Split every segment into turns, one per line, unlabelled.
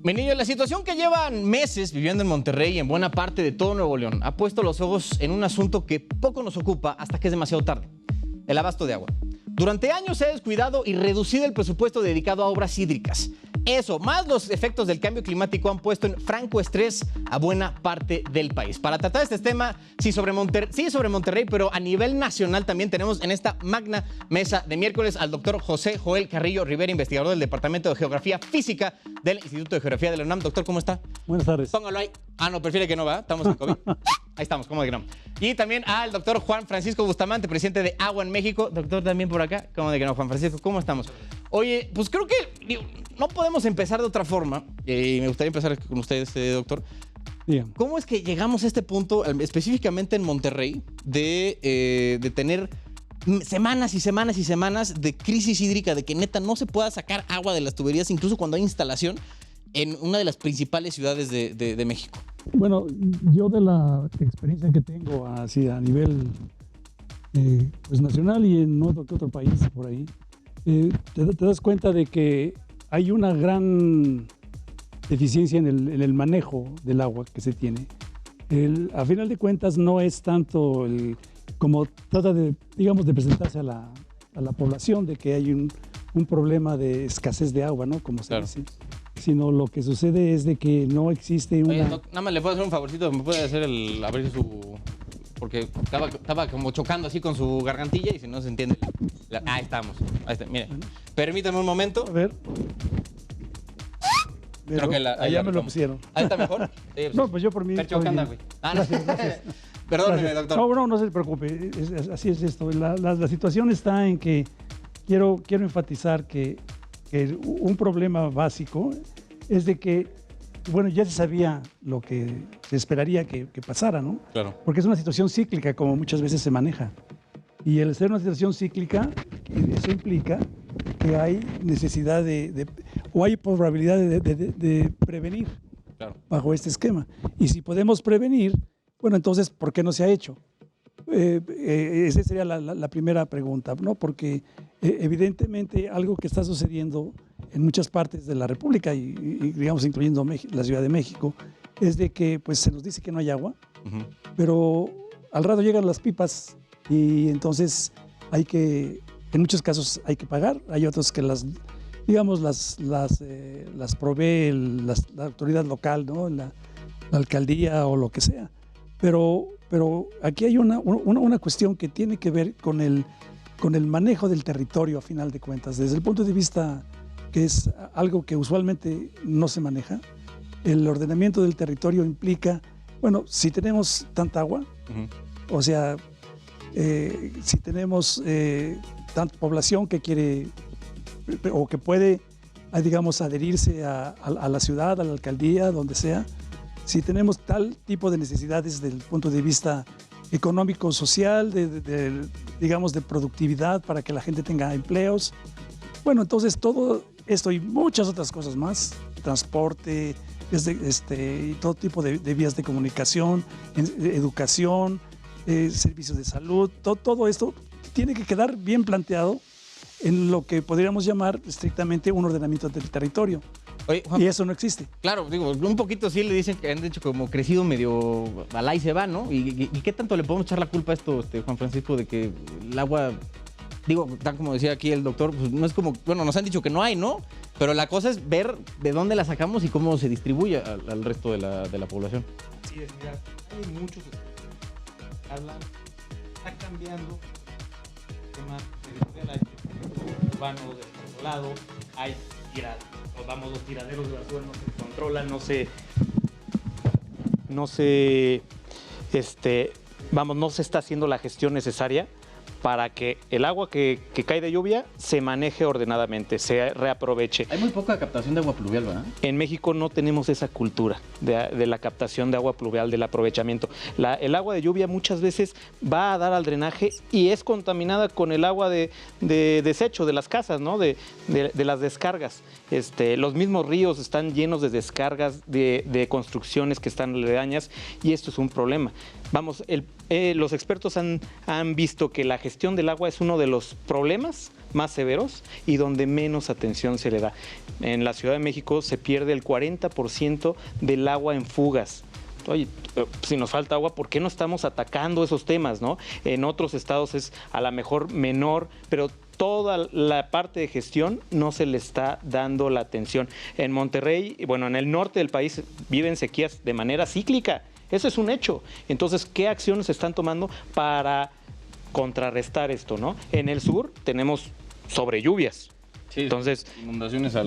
Mi niño, la situación que llevan meses viviendo en Monterrey y en buena parte de todo Nuevo León ha puesto los ojos en un asunto que poco nos ocupa hasta que es demasiado tarde: el abasto de agua. Durante años se ha descuidado y reducido el presupuesto dedicado a obras hídricas. Eso, más los efectos del cambio climático, han puesto en franco estrés a buena parte del país. Para tratar este tema, sí sobre Monterrey, pero a nivel nacional también tenemos en esta magna mesa de miércoles al doctor José Joel Carrillo Rivera, investigador del Departamento de Geografía Física del Instituto de Geografía de la UNAM. Doctor, ¿cómo está?
Buenas tardes.
Póngalo ahí. Ah, no, prefiere que no, ¿va? Estamos en COVID. Ahí estamos, ¿cómo de que no? Y también al doctor Juan Francisco Bustamante, presidente de Agua en México. Doctor, también por acá. ¿Cómo de que no, Juan Francisco? ¿Cómo estamos? Oye, pues creo que no podemos empezar de otra forma. Y me gustaría empezar con usted, doctor.
Dígame.
¿Cómo es que llegamos a este punto, específicamente en Monterrey, de tener semanas y semanas y semanas de crisis hídrica, de que neta no se pueda sacar agua de las tuberías, incluso cuando hay instalación, en una de las principales ciudades de México?
Bueno, yo de la experiencia que tengo así a nivel pues nacional y en otro país por ahí, te das cuenta de que hay una gran deficiencia en el manejo del agua que se tiene. A final de cuentas no es tanto como trata de, digamos, de presentarse a la población de que hay un problema de escasez de agua, ¿no? Como se dice. Sino lo que sucede es de que no existe una...
Oye, nada más le puedo hacer un favorcito, me puede hacer abrir su... Porque estaba como chocando así con su gargantilla y si no se entiende... Ahí estamos, ahí está, mire. Permítame un momento.
A ver.
Creo que
allá me lo pusieron.
¿Ahí está mejor? Sí,
no, pues yo por mí...
Chocando, güey.
Gracias.
Perdóneme, doctor.
No se preocupe, así es esto. La situación está en que quiero enfatizar que un problema básico es de que, bueno, ya se sabía lo que se esperaría que pasara, ¿no?
Claro.
Porque es una situación cíclica, como muchas veces se maneja. Y el ser una situación cíclica, eso implica que hay necesidad o hay probabilidad de prevenir, claro, bajo este esquema. Y si podemos prevenir, bueno, entonces, ¿por qué no se ha hecho? Esa sería la primera pregunta, ¿no? Porque evidentemente algo que está sucediendo en muchas partes de la República y digamos, incluyendo la Ciudad de México, es de que pues se nos dice que no hay agua, pero al rato llegan las pipas y entonces en muchos casos hay que pagar, hay otros que las provee la autoridad local, ¿no? La alcaldía o lo que sea. Pero aquí hay una cuestión que tiene que ver con el manejo del territorio, a final de cuentas. Desde el punto de vista que es algo que usualmente no se maneja, el ordenamiento del territorio implica, bueno, si tenemos tanta agua, o sea, si tenemos tanta población que quiere o que puede, digamos, adherirse a la ciudad, a la alcaldía, donde sea, si tenemos tal tipo de necesidades desde el punto de vista económico, social, digamos, de productividad para que la gente tenga empleos. Bueno, entonces todo esto y muchas otras cosas más, transporte, y todo tipo de vías de comunicación, educación, servicios de salud, todo esto tiene que quedar bien planteado en lo que podríamos llamar estrictamente un ordenamiento del territorio.
Oye, Juan,
y eso no existe.
Claro, digo, un poquito sí le dicen que han hecho como crecido medio al ahí se va, ¿no? ¿Y qué tanto le podemos echar la culpa a esto, Juan Francisco, de que el agua, digo, tal como decía aquí el doctor, pues no es como, bueno, nos han dicho que no hay, ¿no? Pero la cosa es ver de dónde la sacamos y cómo se distribuye al resto de la población.
Sí, mira, hay muchos estudios. Hablan, está cambiando el tema urbano descontrolado, hay los tiraderos de basura no se controlan, no se está haciendo la gestión necesaria para que el agua que cae de lluvia se maneje ordenadamente, se reaproveche.
Hay muy poca captación de agua pluvial, ¿verdad?
En México no tenemos esa cultura de la captación de agua pluvial, del aprovechamiento. El agua de lluvia muchas veces va a dar al drenaje y es contaminada con el agua de desecho de las casas, ¿no? de las descargas. Los mismos ríos están llenos de descargas de construcciones que están aledañas y esto es un problema. Vamos, los expertos han visto que la gestión del agua es uno de los problemas más severos y donde menos atención se le da. En la Ciudad de México se pierde el 40% del agua en fugas. Oye, si nos falta agua, ¿por qué no estamos atacando esos temas, no? En otros estados es a lo mejor menor, pero toda la parte de gestión no se le está dando la atención. En Monterrey, bueno, en el norte del país viven sequías de manera cíclica. Eso es un hecho. Entonces, ¿qué acciones se están tomando para contrarrestar esto, no? En el sur tenemos sobrelluvias.
Sí,
entonces,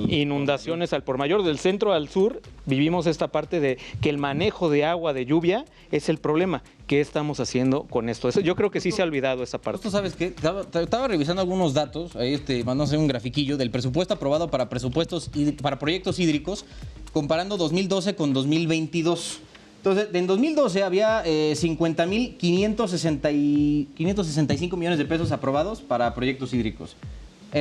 inundaciones
al por mayor. Del centro al sur vivimos esta parte de que el manejo de agua de lluvia es el problema. ¿Qué estamos haciendo con esto? Yo creo que sí se ha olvidado esa parte.
¿Tú sabes qué? Estaba revisando algunos datos, ahí mandándose un grafiquillo del presupuesto aprobado para proyectos hídricos, comparando 2012 con 2022. Entonces, en 2012 había 50.565 millones de pesos aprobados para proyectos hídricos.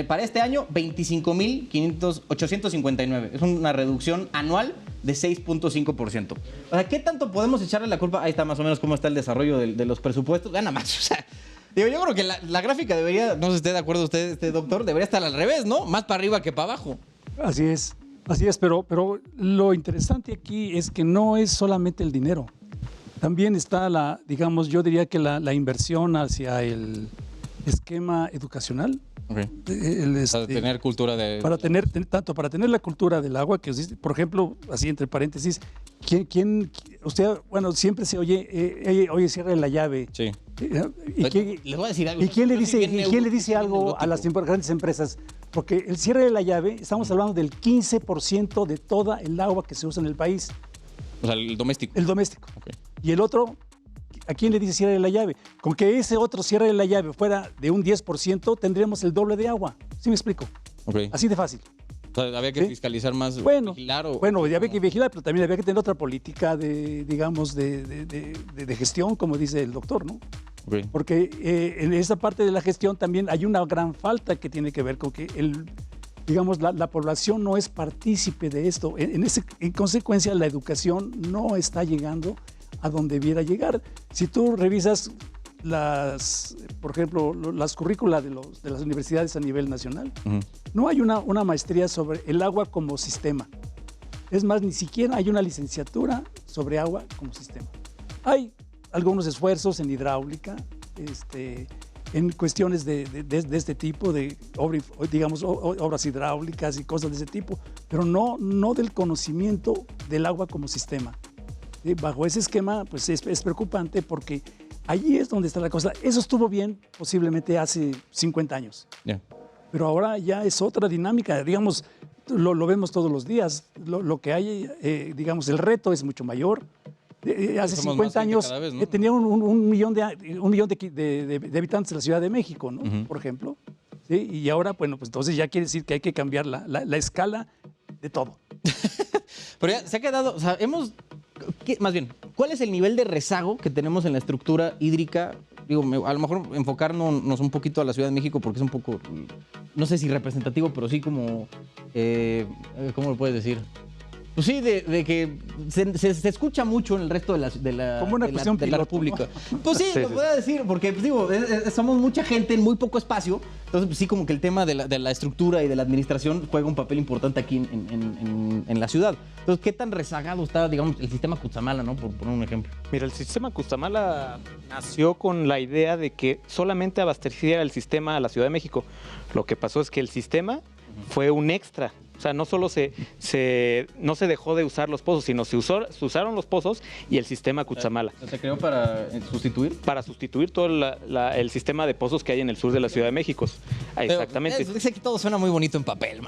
Para este año, 25.859. Es una reducción anual de 6.5%. O sea, ¿qué tanto podemos echarle la culpa? Ahí está más o menos cómo está el desarrollo de los presupuestos. Gana más. O sea, digo, yo creo que la gráfica debería, no sé si esté de acuerdo usted, doctor, debería estar al revés, ¿no? Más para arriba que para abajo.
Así es, pero lo interesante aquí es que no es solamente el dinero. También está yo diría que la inversión hacia el esquema educacional.
Okay. Para tener cultura de...
Tanto para tener la cultura del agua, que por ejemplo, así entre paréntesis, usted, bueno, siempre se oye, cierre la llave.
Sí.
Les voy a decir algo. ¿Y quién le dice algo a las grandes empresas? Porque el cierre de la llave, estamos hablando del 15% de toda el agua que se usa en el país.
O sea, el doméstico.
El doméstico.
Okay.
Y el otro, ¿a quién le dice cierre la llave? Con que ese otro cierre de la llave fuera de un 10%, tendríamos el doble de agua. ¿Sí me explico?
Okay.
Así de fácil.
O sea, había que fiscalizar más,
vigilar. Bueno, había que vigilar, pero también había que tener otra política de gestión, como dice el doctor, ¿no?
Okay.
Porque en esa parte de la gestión también hay una gran falta que tiene que ver con que la población no es partícipe de esto. En consecuencia, la educación no está llegando a donde debiera llegar. Si tú revisas por ejemplo, las currículas de las universidades a nivel nacional, no hay una maestría sobre el agua como sistema. Es más, ni siquiera hay una licenciatura sobre agua como sistema. Hay algunos esfuerzos en hidráulica, en cuestiones de este tipo, obras hidráulicas y cosas de ese tipo, pero no del conocimiento del agua como sistema. Bajo ese esquema, pues es preocupante porque allí es donde está la cosa. Eso estuvo bien posiblemente hace 50 años.
Yeah.
Pero ahora ya es otra dinámica. Digamos, lo vemos todos los días. Lo que hay, el reto es mucho mayor. Hace 50 años vez, ¿no? Tenía un millón de habitantes en la Ciudad de México, ¿no? Por ejemplo. ¿Sí? Y ahora, bueno, pues entonces ya quiere decir que hay que cambiar la escala de todo.
Pero ya se ha quedado, o sea, más bien, ¿cuál es el nivel de rezago que tenemos en la estructura hídrica? Digo, a lo mejor enfocarnos un poquito a la Ciudad de México porque es un poco, no sé si representativo, pero sí como, ¿cómo lo puedes decir? Pues sí, de que se escucha mucho en el resto de la
como una cuestión
de la República. ¿No? Pues sí, lo puedo decir, porque pues digo, somos mucha gente en muy poco espacio. Entonces, pues sí, como que el tema de la estructura y de la administración juega un papel importante aquí en la ciudad. Entonces, ¿qué tan rezagado está, digamos, el sistema Cutzamala, ¿no? Por poner un ejemplo.
Mira, el sistema Cutzamala nació con la idea de que solamente abasteciera el sistema a la Ciudad de México. Lo que pasó es que el sistema fue un extra. O sea, no solo no se dejó de usar los pozos, sino se usaron los pozos y el sistema Cutzamala.
¿Se creó para sustituir?
Para sustituir todo el sistema de pozos que hay en el sur de la Ciudad de México. Exactamente.
Sé que todo suena muy bonito en papel.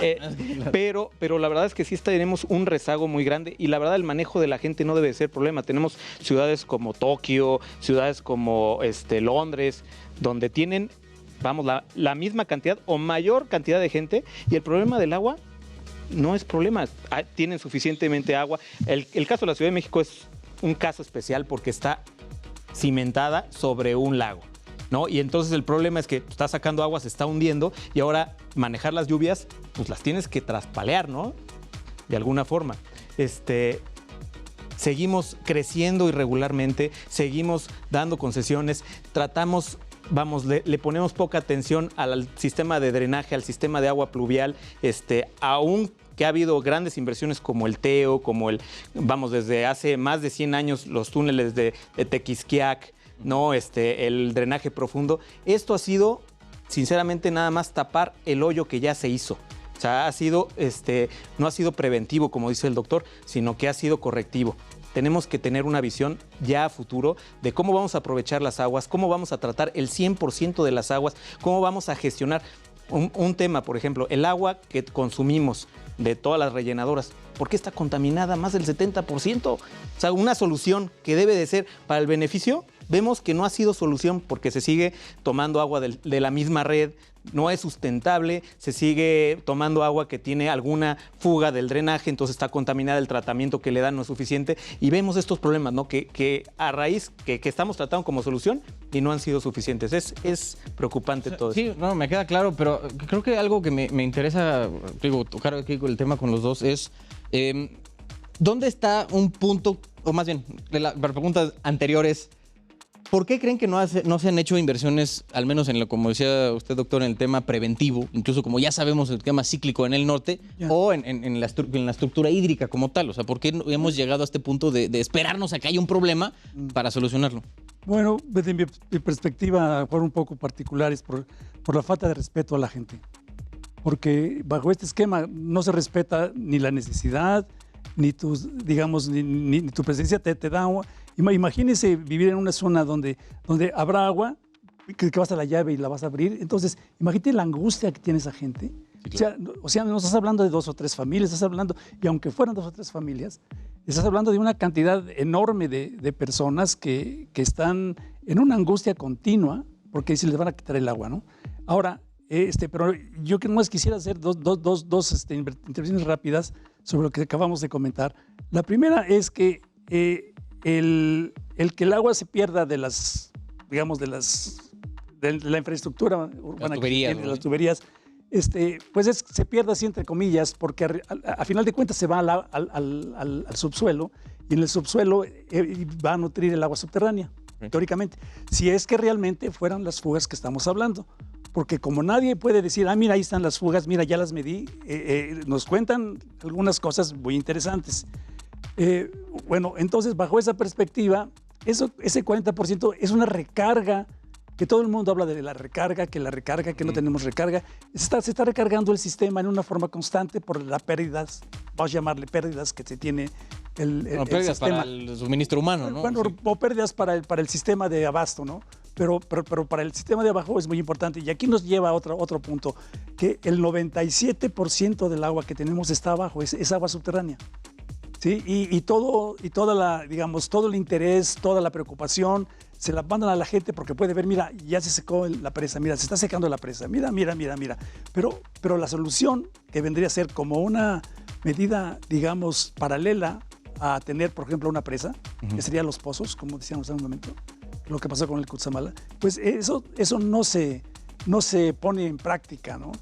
Pero la verdad es que sí tenemos un rezago muy grande y la verdad el manejo de la gente no debe de ser problema. Tenemos ciudades como Tokio, ciudades como Londres, donde tienen, la misma cantidad o mayor cantidad de gente y el problema del agua no es problema, tienen suficientemente agua. El caso de la Ciudad de México es un caso especial porque está cimentada sobre un lago, ¿no? Y entonces el problema es que está sacando agua, se está hundiendo y ahora manejar las lluvias, pues las tienes que traspalear, ¿no? De alguna forma. Seguimos creciendo irregularmente, seguimos dando concesiones, tratamos vamos, le ponemos poca atención al sistema de drenaje, al sistema de agua pluvial, aún que ha habido grandes inversiones como el TEO, como desde hace más de 100 años los túneles de Tequisquiac, ¿no? El drenaje profundo. Esto ha sido, sinceramente, nada más tapar el hoyo que ya se hizo. O sea, no ha sido preventivo, como dice el doctor, sino que ha sido correctivo. Tenemos que tener una visión ya a futuro de cómo vamos a aprovechar las aguas, cómo vamos a tratar el 100% de las aguas, cómo vamos a gestionar un tema, por ejemplo, el agua que consumimos de todas las rellenadoras. ¿Por qué está contaminada más del 70%? O sea, una solución que debe de ser para el beneficio, vemos que no ha sido solución porque se sigue tomando agua de la misma red, no es sustentable, se sigue tomando agua que tiene alguna fuga del drenaje, entonces está contaminada, el tratamiento que le dan no es suficiente y vemos estos problemas, ¿no? que a raíz que estamos tratando como solución y no han sido suficientes. Es preocupante todo esto.
Sí, no, me queda claro, pero creo que algo que me interesa, digo, tocar aquí el tema con los dos es ¿dónde está un punto, o más bien, la pregunta anterior es ¿por qué creen que no se han hecho inversiones, al menos en lo, como decía usted, doctor, en el tema preventivo, incluso como ya sabemos el tema cíclico en el norte, o en la estructura hídrica como tal? O sea, ¿por qué no hemos llegado a este punto de esperarnos a que haya un problema para solucionarlo?
Bueno, desde mi perspectiva, fueron un poco particulares por la falta de respeto a la gente. Porque bajo este esquema no se respeta ni la necesidad, ni ni tu presencia te da agua. Imagínese vivir en una zona donde habrá agua, que vas a la llave y la vas a abrir. Entonces, imagínate la angustia que tiene esa gente. Sí, claro. O sea, no estás hablando de 2 o 3 familias, estás hablando, y aunque fueran 2 o 3 familias, estás hablando de una cantidad enorme de personas que están en una angustia continua porque se les van a quitar el agua, ¿no? Ahora, pero yo que más quisiera hacer dos intervenciones rápidas sobre lo que acabamos de comentar. La primera es que el que el agua se pierda de la infraestructura urbana, de las tuberías, pues se pierde así entre comillas, porque a final de cuentas se va al subsuelo, y en el subsuelo va a nutrir el agua subterránea, teóricamente, si es que realmente fueran las fugas que estamos hablando. Porque como nadie puede decir, mira, ahí están las fugas, mira, ya las medí, nos cuentan algunas cosas muy interesantes. Bueno, entonces, bajo esa perspectiva, ese 40% es una recarga, que todo el mundo habla de la recarga, que no tenemos recarga. Se está recargando el sistema en una forma constante por las pérdidas, vamos a llamarle pérdidas que se tiene
pérdidas sistema. Para el suministro humano, ¿no?
Bueno, sí. O pérdidas para el sistema de abasto, ¿no? Pero para el sistema de abajo es muy importante. Y aquí nos lleva a otro punto, que el 97% del agua que tenemos está abajo, es agua subterránea. ¿Sí? Y todo el interés, toda la preocupación, se la mandan a la gente porque puede ver, mira, ya se secó la presa, mira, se está secando la presa, mira. Pero la solución, que vendría a ser como una medida, digamos, paralela a tener, por ejemplo, una presa, que serían los pozos, como decíamos en un momento, lo que pasó con el Cutzamala, pues eso no se pone en práctica, ¿no?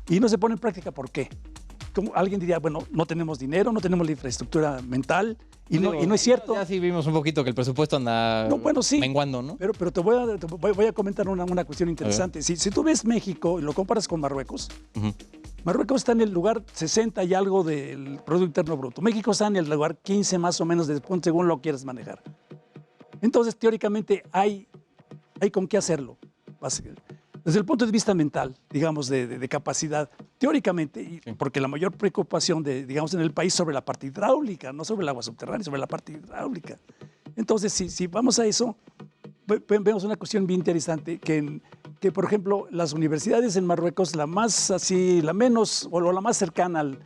Y no se pone en práctica, ¿por qué? Como alguien diría, bueno, no tenemos dinero, no tenemos la infraestructura mental, y no es cierto.
Ya sí vimos un poquito que el presupuesto anda menguando, ¿no?
Pero te voy a comentar una cuestión interesante. Si tú ves México y lo comparas con Marruecos, Marruecos está en el lugar 60 y algo del Producto Interno Bruto. México está en el lugar 15 más o menos, según lo quieras manejar. Entonces, teóricamente, hay con qué hacerlo. Desde el punto de vista mental, digamos, de capacidad, teóricamente, porque la mayor preocupación en el país sobre la parte hidráulica, no sobre el agua subterránea, sobre la parte hidráulica. Entonces, si vamos a eso, vemos una cuestión bien interesante, que por ejemplo, las universidades en Marruecos, la más cercana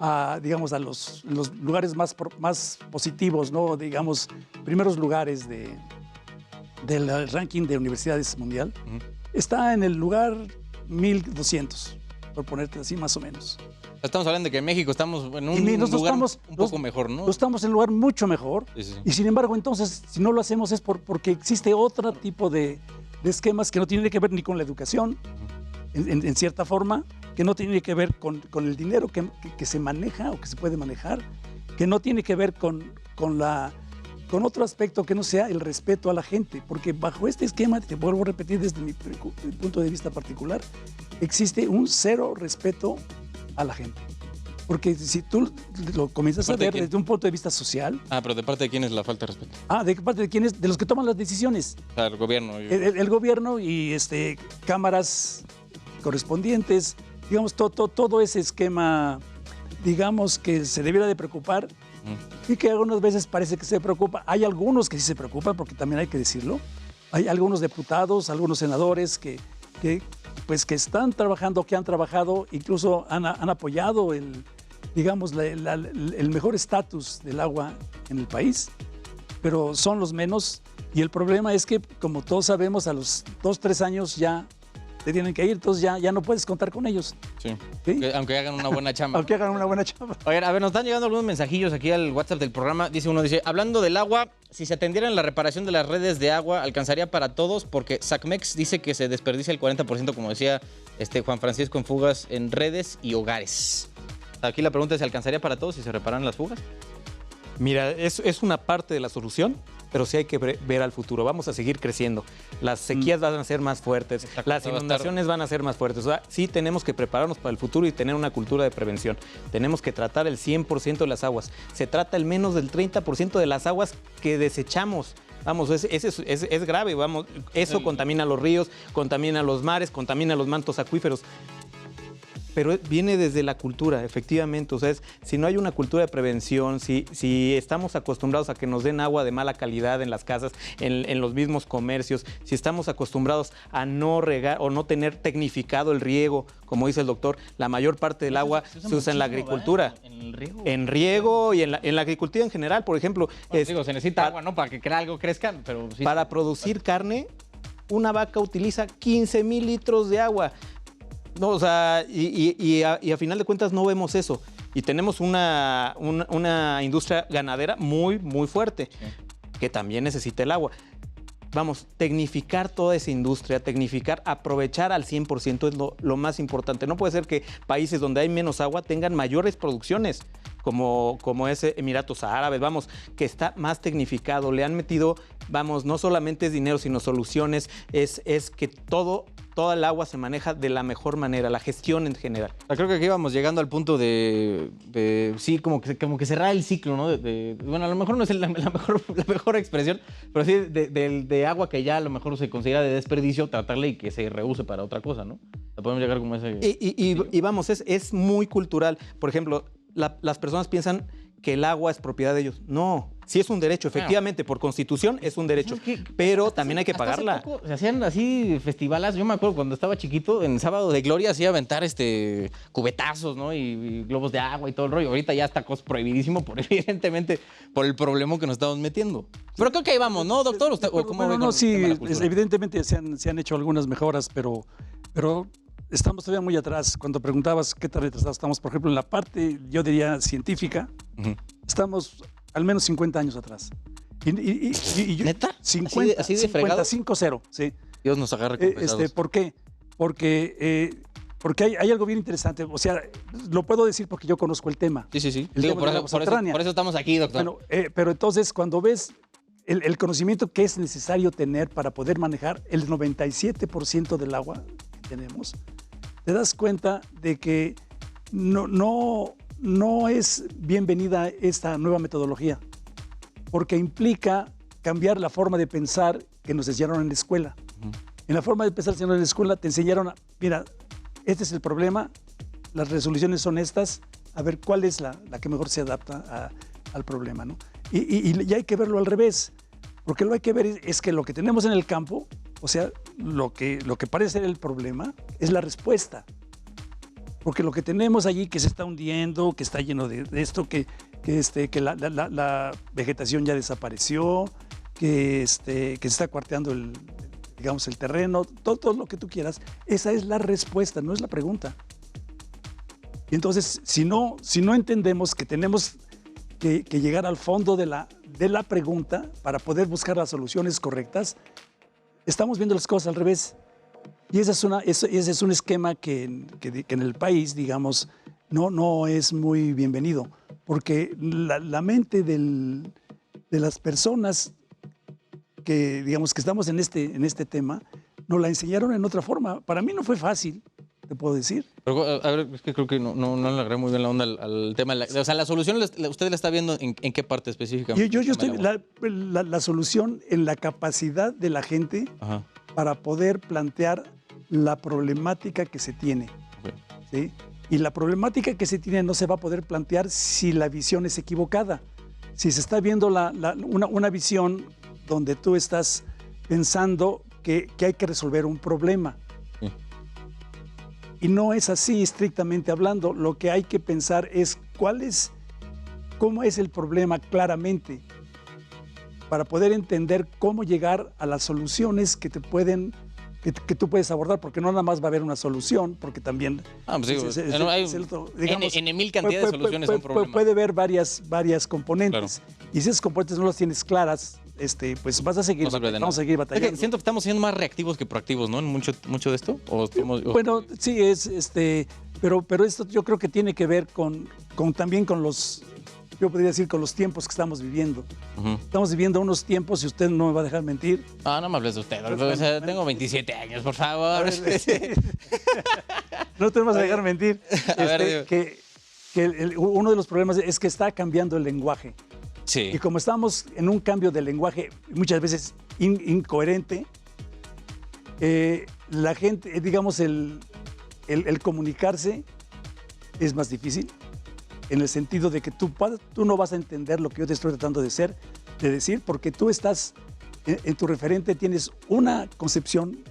a los lugares más positivos, ¿no? Digamos, primeros lugares del ranking de universidades mundial, está en el lugar 1200, por ponerte así más o menos.
Estamos hablando de que en México estamos en un lugar un poco mejor, ¿no?
Estamos en un lugar mucho mejor, sí. Y sin embargo, entonces, si no lo hacemos es porque existe otro tipo de esquemas que no tienen que ver ni con la educación, en cierta forma, que no tiene que ver con el dinero que se maneja o que se puede manejar, que no tiene que ver con con otro aspecto que no sea el respeto a la gente, porque bajo este esquema, te vuelvo a repetir desde mi punto de vista particular, existe un cero respeto a la gente. Porque si tú lo comienzas a ver desde un punto de vista social...
Pero ¿de parte de quién es la falta de respeto?
¿De parte de quiénes? De los que toman las decisiones.
O sea, el gobierno.
El gobierno y cámaras correspondientes, digamos, todo ese esquema, digamos, que se debiera de preocupar y que algunas veces parece que se preocupa. Hay algunos que sí se preocupan, porque también hay que decirlo. Hay algunos diputados, algunos senadores que están trabajando, que han trabajado, incluso han apoyado el mejor estatus del agua en el país, pero son los menos. Y el problema es que, como todos sabemos, a los 2, 3 años ya te tienen que ir, entonces ya no puedes contar con ellos.
Sí. Aunque hagan una buena chamba.
Aunque hagan una buena chamba.
Oigan, a ver, nos están llegando algunos mensajillos aquí al WhatsApp del programa. Dice, hablando del agua, si se atendiera en la reparación de las redes de agua, alcanzaría para todos, porque SACMEX dice que se desperdicia el 40%, como decía Juan Francisco, en fugas en redes y hogares. Aquí la pregunta es, ¿se alcanzaría para todos si se reparan las fugas?
Mira, es una parte de la solución, pero sí hay que ver al futuro. Vamos a seguir creciendo. Las sequías van a ser más fuertes, las inundaciones van a ser más fuertes. O sea, sí tenemos que prepararnos para el futuro y tener una cultura de prevención. Tenemos que tratar el 100% de las aguas. Se trata el menos del 30% de las aguas que desechamos. Vamos, es grave. Vamos, eso contamina los ríos, contamina los mares, contamina los mantos acuíferos. Pero viene desde la cultura, efectivamente. O sea, si no hay una cultura de prevención, si estamos acostumbrados a que nos den agua de mala calidad en las casas, en los mismos comercios, si estamos acostumbrados a no regar o no tener tecnificado el riego, como dice el doctor, la mayor parte del agua se usa en la agricultura.
¿En el riego?
En riego y en la agricultura en general, por ejemplo.
Se necesita agua, ¿no? Para que algo crezca, pero sí.
Para producir carne, una vaca utiliza 15,000 litros de agua. No, o sea, y a final de cuentas no vemos eso. Y tenemos una industria ganadera muy, muy fuerte, que también necesita el agua. Vamos, tecnificar toda esa industria, aprovechar al 100% es lo más importante. No puede ser que países donde hay menos agua tengan mayores producciones, como es Emiratos Árabes, vamos, que está más tecnificado. Le han metido, vamos, no solamente es dinero, sino soluciones, es que toda el agua se maneja de la mejor manera, la gestión en general.
Creo que aquí vamos llegando al punto de sí, como que cerrar el ciclo, ¿no? Bueno, a lo mejor no es la mejor expresión, pero sí de agua que ya a lo mejor se considera de desperdicio, tratarle y que se reuse para otra cosa, ¿no? Podemos llegar como ese...
Y vamos, es muy cultural. Por ejemplo, las personas piensan que el agua es propiedad de ellos. No, sí es un derecho, efectivamente, por constitución es un derecho, pero también hay que pagarla.
Hace poco se hacían así festivalas, yo me acuerdo cuando estaba chiquito, en Sábado de Gloria hacía aventar cubetazos, ¿no? Y globos de agua y todo el rollo. Ahorita ya está prohibidísimo, evidentemente, por el problema que nos estamos metiendo. Pero creo que ahí vamos, ¿no, doctor?
Sí, evidentemente se han hecho algunas mejoras, pero estamos todavía muy atrás. Cuando preguntabas qué tan retrasados estamos, por ejemplo, en la parte, yo diría, científica, estamos al menos 50 años atrás.
¿Neta?
50,
¿Así de fregado?
5-0, sí.
Dios nos agarre confesados.
¿Por qué? Porque hay algo bien interesante. O sea, lo puedo decir porque yo conozco el tema.
Sí.
Por
eso estamos aquí, doctor.
Bueno, pero entonces, cuando ves el conocimiento que es necesario tener para poder manejar el 97% del agua que tenemos, te das cuenta de que no es bienvenida esta nueva metodología, porque implica cambiar la forma de pensar que nos enseñaron en la escuela. En la forma de pensar en la escuela te enseñaron, mira, este es el problema, las resoluciones son estas, a ver cuál es la que mejor se adapta al problema, ¿no? Y hay que verlo al revés, porque lo hay que ver es que lo que tenemos en el campo, o sea, lo que parece ser el problema es la respuesta. Porque lo que tenemos allí que se está hundiendo, que está lleno de esto, que la vegetación ya desapareció, que se está cuarteando el terreno, todo lo que tú quieras, esa es la respuesta, no es la pregunta. Y entonces, si no entendemos que tenemos que llegar al fondo de la pregunta para poder buscar las soluciones correctas, estamos viendo las cosas al revés. Y ese es un esquema que en el país, digamos, no es muy bienvenido, porque la mente del de las personas que, digamos, que estamos en este tema, nos la enseñaron en otra forma. Para mí no fue fácil, te puedo decir.
Pero, a ver, es que creo que no le agarré muy bien la onda al tema. O sea, la solución, ¿usted la está viendo en qué parte específicamente?
Yo estoy la solución en la capacidad de la gente
Ajá.
para poder plantear la problemática que se tiene.
Ok.
¿Sí? Y la problemática que se tiene no se va a poder plantear si la visión es equivocada. Si se está viendo una visión donde tú estás pensando que hay que resolver un problema.
Sí.
Y no es así estrictamente hablando. Lo que hay que pensar es cómo es el problema claramente para poder entender cómo llegar a las soluciones que tú puedes abordar, porque no nada más va a haber una solución, porque también
Pues sí, hay en mil cantidad de soluciones a un problema.
puede haber varias componentes.
Claro.
Y si esas componentes no las tienes claras, pues vas a seguir,
No sirve de
vamos a
nada.
seguir
Es
batallando.
que siento que estamos siendo más reactivos que proactivos, ¿no? En mucho de esto.
Bueno, sí, pero esto yo creo que tiene que ver también con yo podría decir, con los tiempos que estamos viviendo.
Uh-huh.
Estamos viviendo unos tiempos, y usted no me va a dejar mentir.
No me hables de usted. O sea, tengo 27 años, por favor.
No te vas a dejar mentir.
A ver,
Uno de los problemas es que está cambiando el lenguaje.
Sí.
Y como estamos en un cambio de lenguaje muchas veces incoherente, la gente, digamos, el comunicarse es más difícil, en el sentido de que tú no vas a entender lo que yo te estoy tratando de decir, porque tú estás, en tu referente tienes una concepción,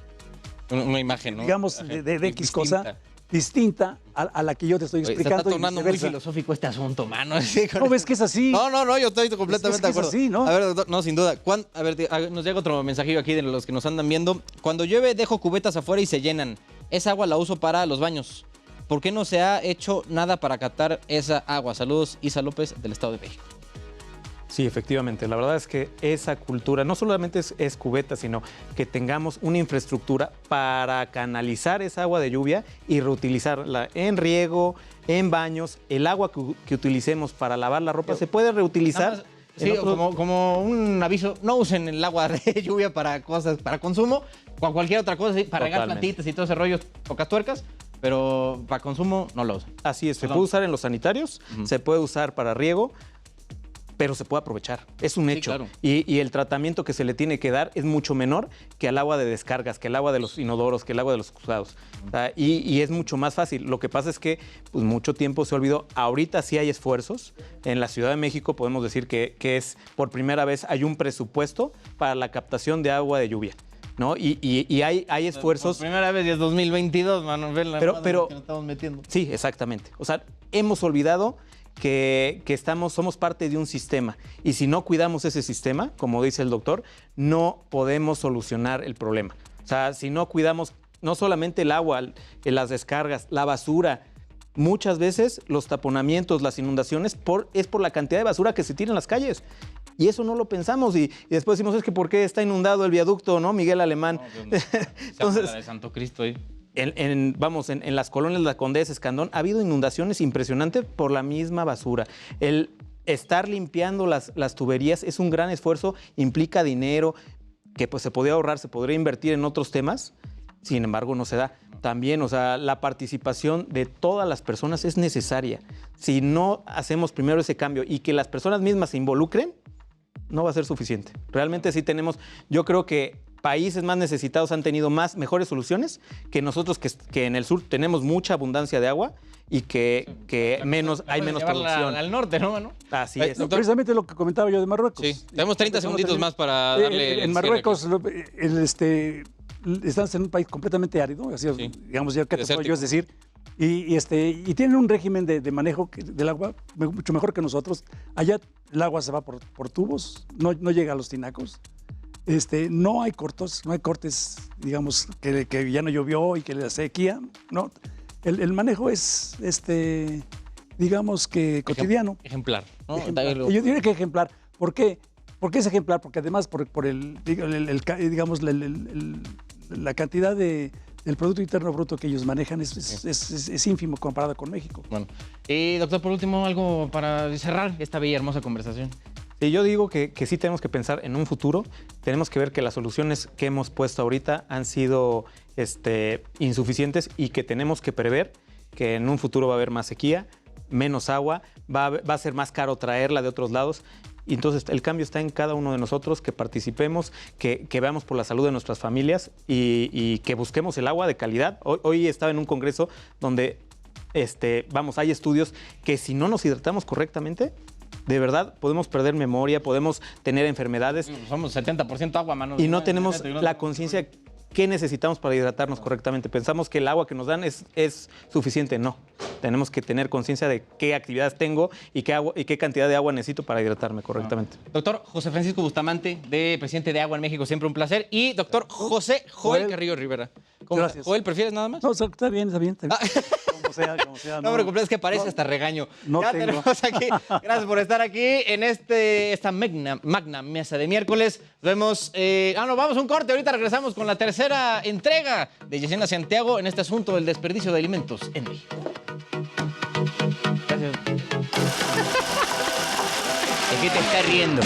Una imagen, ¿no?
digamos, de X cosa distinta a la que yo te estoy explicando.
Se está tornando muy filosófico este asunto, mano.
¿No ves que es así?
No, yo estoy completamente de acuerdo.
Es así, ¿no?
A ver, doctor, no, sin duda. A ver, nos llega otro mensajillo aquí de los que nos andan viendo. Cuando llueve, dejo cubetas afuera y se llenan. Esa agua la uso para los baños. ¿Por qué no se ha hecho nada para captar esa agua? Saludos, Isa López, del Estado de México.
Sí, efectivamente. La verdad es que esa cultura no solamente es cubeta, sino que tengamos una infraestructura para canalizar esa agua de lluvia y reutilizarla en riego, en baños. El agua que utilicemos para lavar la ropa se puede reutilizar.
Sí, como un aviso, no usen el agua de lluvia para cosas, para consumo, o cualquier otra cosa, ¿sí? Para regar plantitas y todo ese rollo, pocas tuercas, pero para consumo no lo usen.
Así es, se puede usar en los sanitarios, se puede usar para riego, pero se puede aprovechar, es un hecho.
Claro.
Y el tratamiento que se le tiene que dar es mucho menor que al agua de descargas, que el agua de los inodoros, que el agua de los cruzados. O sea, y es mucho más fácil. Lo que pasa es que pues, mucho tiempo se olvidó. Ahorita sí hay esfuerzos. En la Ciudad de México podemos decir que es por primera vez hay un presupuesto para la captación de agua de lluvia, ¿no? Y hay esfuerzos.
Por primera vez y es 2022, mano. Ven la madre que nos estamos metiendo.
Sí, exactamente. O sea, hemos olvidado que somos parte de un sistema y si no cuidamos ese sistema, como dice el doctor, no podemos solucionar el problema. O sea, si no cuidamos no solamente el agua, las descargas, la basura, muchas veces los taponamientos, las inundaciones, es por la cantidad de basura que se tira en las calles. Y eso no lo pensamos y después decimos, es que ¿por qué está inundado el viaducto, no? Miguel Alemán.
No,
entonces,
la de Santo Cristo ahí.
En las colonias La Condesa, Escandón, ha habido inundaciones impresionantes por la misma basura. El estar limpiando las tuberías es un gran esfuerzo, implica dinero que pues se podría ahorrar, se podría invertir en otros temas, sin embargo no se da. También, o sea, la participación de todas las personas es necesaria. Si no hacemos primero ese cambio y que las personas mismas se involucren, no va a ser suficiente. Realmente sí tenemos, yo creo que países más necesitados han tenido mejores soluciones que nosotros que en el sur tenemos mucha abundancia de agua y que hay menos producción.
Al norte, ¿no, mano?
Así es.
Precisamente lo que comentaba yo de Marruecos.
Sí, tenemos 30 segunditos más para darle...
En Marruecos están en un país completamente árido, así,
Sí.
digamos, ya que te puedo yo decir, y tienen un régimen de manejo del agua mucho mejor que nosotros. Allá el agua se va por tubos, no llega a los tinacos. No hay cortes, digamos, que ya no llovió y que la sequía, ¿no? El manejo es, digamos que cotidiano.
Ejemplar, ¿no?
Ejemplar. Yo diría que ejemplar. ¿Por qué? ¿Por qué es ejemplar? Porque además por digamos, la cantidad del Producto Interno Bruto que ellos manejan es ínfimo comparado con México.
Bueno, doctor, por último, algo para cerrar esta bella hermosa conversación.
Y yo digo que sí tenemos que pensar en un futuro, tenemos que ver que las soluciones que hemos puesto ahorita han sido insuficientes y que tenemos que prever que en un futuro va a haber más sequía, menos agua, va a ser más caro traerla de otros lados. Y entonces el cambio está en cada uno de nosotros, que participemos, que veamos por la salud de nuestras familias y que busquemos el agua de calidad. Hoy estaba en un congreso donde hay estudios que si no nos hidratamos correctamente, de verdad podemos perder memoria, podemos tener enfermedades.
Somos 70% agua, mano.
Y no tenemos la conciencia que necesitamos para hidratarnos correctamente. Pensamos que el agua que nos dan es suficiente. No. Tenemos que tener conciencia de qué actividades tengo y qué cantidad de agua necesito para hidratarme correctamente.
Doctor José Francisco Bustamante, presidente de Agua en México, siempre un placer. Y doctor José Joel Carrillo Rivera.
Gracias.
¿Joel prefieres nada más?
No, está bien. Como sea.
No, pero es que parece hasta regaño.
No
ya
tengo.
tenemos aquí. Gracias por estar aquí en esta magna mesa de miércoles. Nos vemos. Vamos a un corte. Ahorita regresamos con la tercera entrega de Yesenia Santiago en este asunto del desperdicio de alimentos en México. Gracias. ¿De qué te estás riendo?